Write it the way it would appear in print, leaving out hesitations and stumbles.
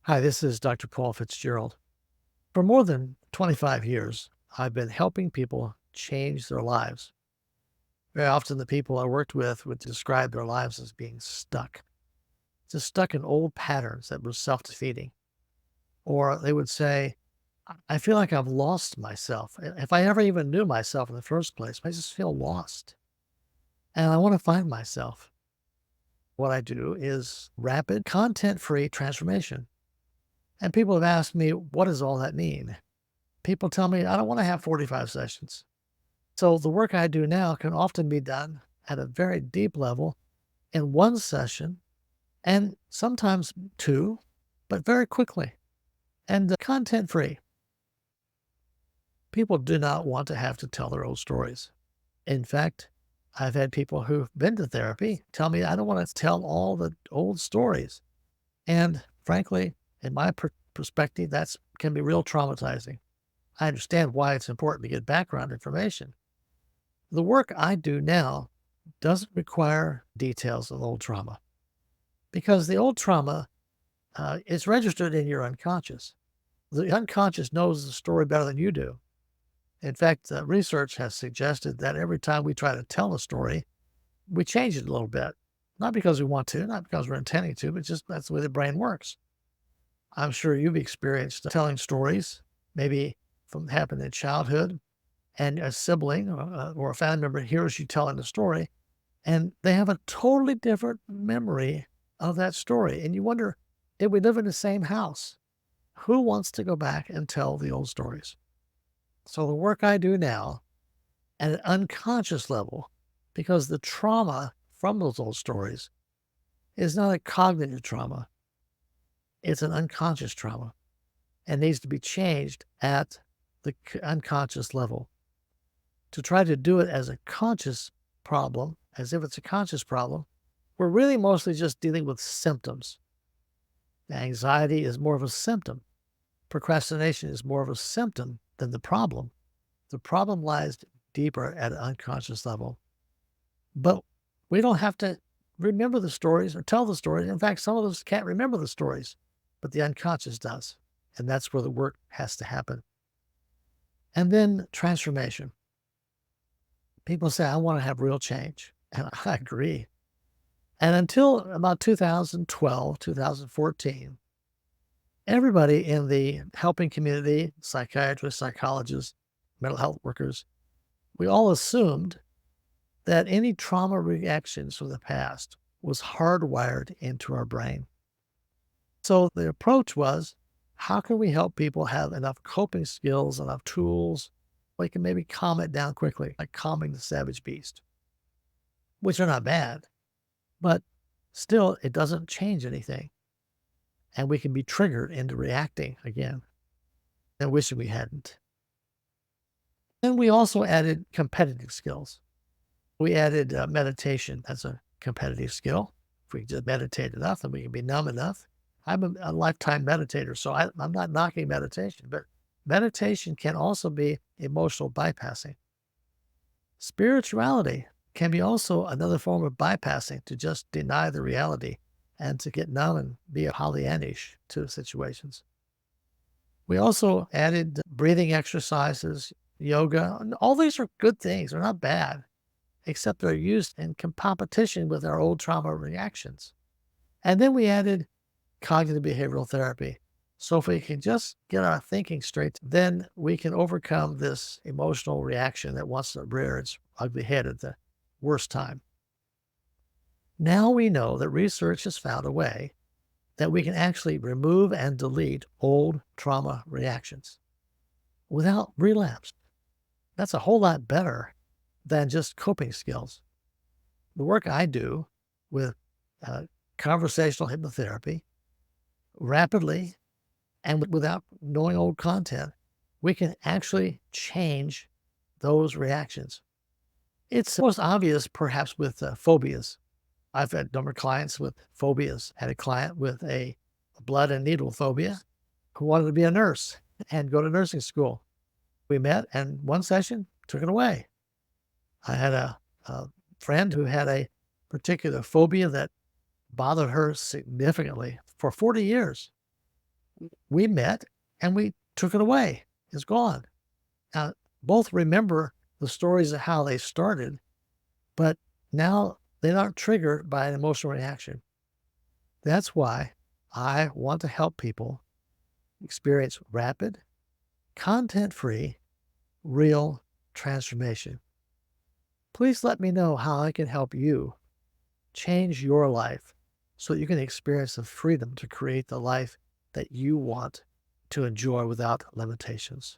Hi, this is Dr. Paul Fitzgerald. For more than 25 years, I've been helping people change their lives. Very often, the people I worked with would describe their lives as being stuck, just stuck in old patterns that were self defeating. Or they would say, I feel like I've lost myself. If I ever even knew myself in the first place, I just feel lost and I want to find myself. What I do is rapid, content free transformation. And people have asked me, what does all that mean? People tell me, I don't want to have 45 sessions. So the work I do now can often be done at a very deep level in one session and sometimes two, but very quickly and content free. People do not want to have to tell their old stories. In fact, I've had people who've been to therapy tell me, I don't want to tell all the old stories. And frankly, in my perspective, that can be real traumatizing. I understand why it's important to get background information. The work I do now doesn't require details of old trauma because the old trauma is registered in your unconscious. The unconscious knows the story better than you do. In fact, research has suggested that every time we try to tell a story, we change it a little bit. Not because we want to, not because we're intending to, but just that's the way the brain works. I'm sure you've experienced telling stories, maybe from happened in childhood, and a sibling or a family member hears you telling the story, and they have a totally different memory of that story. And you wonder, did we live in the same house? Who wants to go back and tell the old stories? So the work I do now at an unconscious level, because the trauma from those old stories is not a cognitive trauma, it's an unconscious trauma and needs to be changed at the unconscious level. To try to do it as a conscious problem, as if it's a conscious problem, we're really mostly just dealing with symptoms. Anxiety is more of a symptom. Procrastination is more of a symptom than the problem. The problem lies deeper at an unconscious level. But we don't have to remember the stories or tell the stories. In fact, some of us can't remember the stories, but the unconscious does. And that's where the work has to happen. And then transformation. People say, I want to have real change. And I agree. And until about 2012, 2014, everybody in the helping community, psychiatrists, psychologists, mental health workers, we all assumed that any trauma reactions from the past was hardwired into our brain. So the approach was, how can we help people have enough coping skills, enough tools, we can maybe calm it down quickly, like calming the savage beast, which are not bad, but still it doesn't change anything. And we can be triggered into reacting again and wishing we hadn't. And we also added competitive skills. We added meditation as a competitive skill. If we just meditate enough, then we can be numb enough. I'm a lifetime meditator, so I'm not knocking meditation, but meditation can also be emotional bypassing. Spirituality can be also another form of bypassing to just deny the reality and to get numb and be a Pollyannish to situations. We also added breathing exercises, yoga. And all these are good things. They're not bad, except they're used in competition with our old trauma reactions. And then we added cognitive behavioral therapy. So if we can just get our thinking straight, then we can overcome this emotional reaction that wants to rear its ugly head at the worst time. Now we know that research has found a way that we can actually remove and delete old trauma reactions without relapse. That's a whole lot better than just coping skills. The work I do with conversational hypnotherapy, rapidly and without knowing old content, we can actually change those reactions. It's most obvious perhaps with phobias. I've had a number of clients with phobias. Had a client with a blood and needle phobia who wanted to be a nurse and go to nursing school. We met and one session took it away. I had a friend who had a particular phobia that bothered her significantly for 40 years. We met and we took it away. It's gone. Now, both remember the stories of how they started, but now they're not triggered by an emotional reaction. That's why I want to help people experience rapid, content free, real transformation. Please let me know how I can help you change your life so that you can experience the freedom to create the life that you want to enjoy without limitations.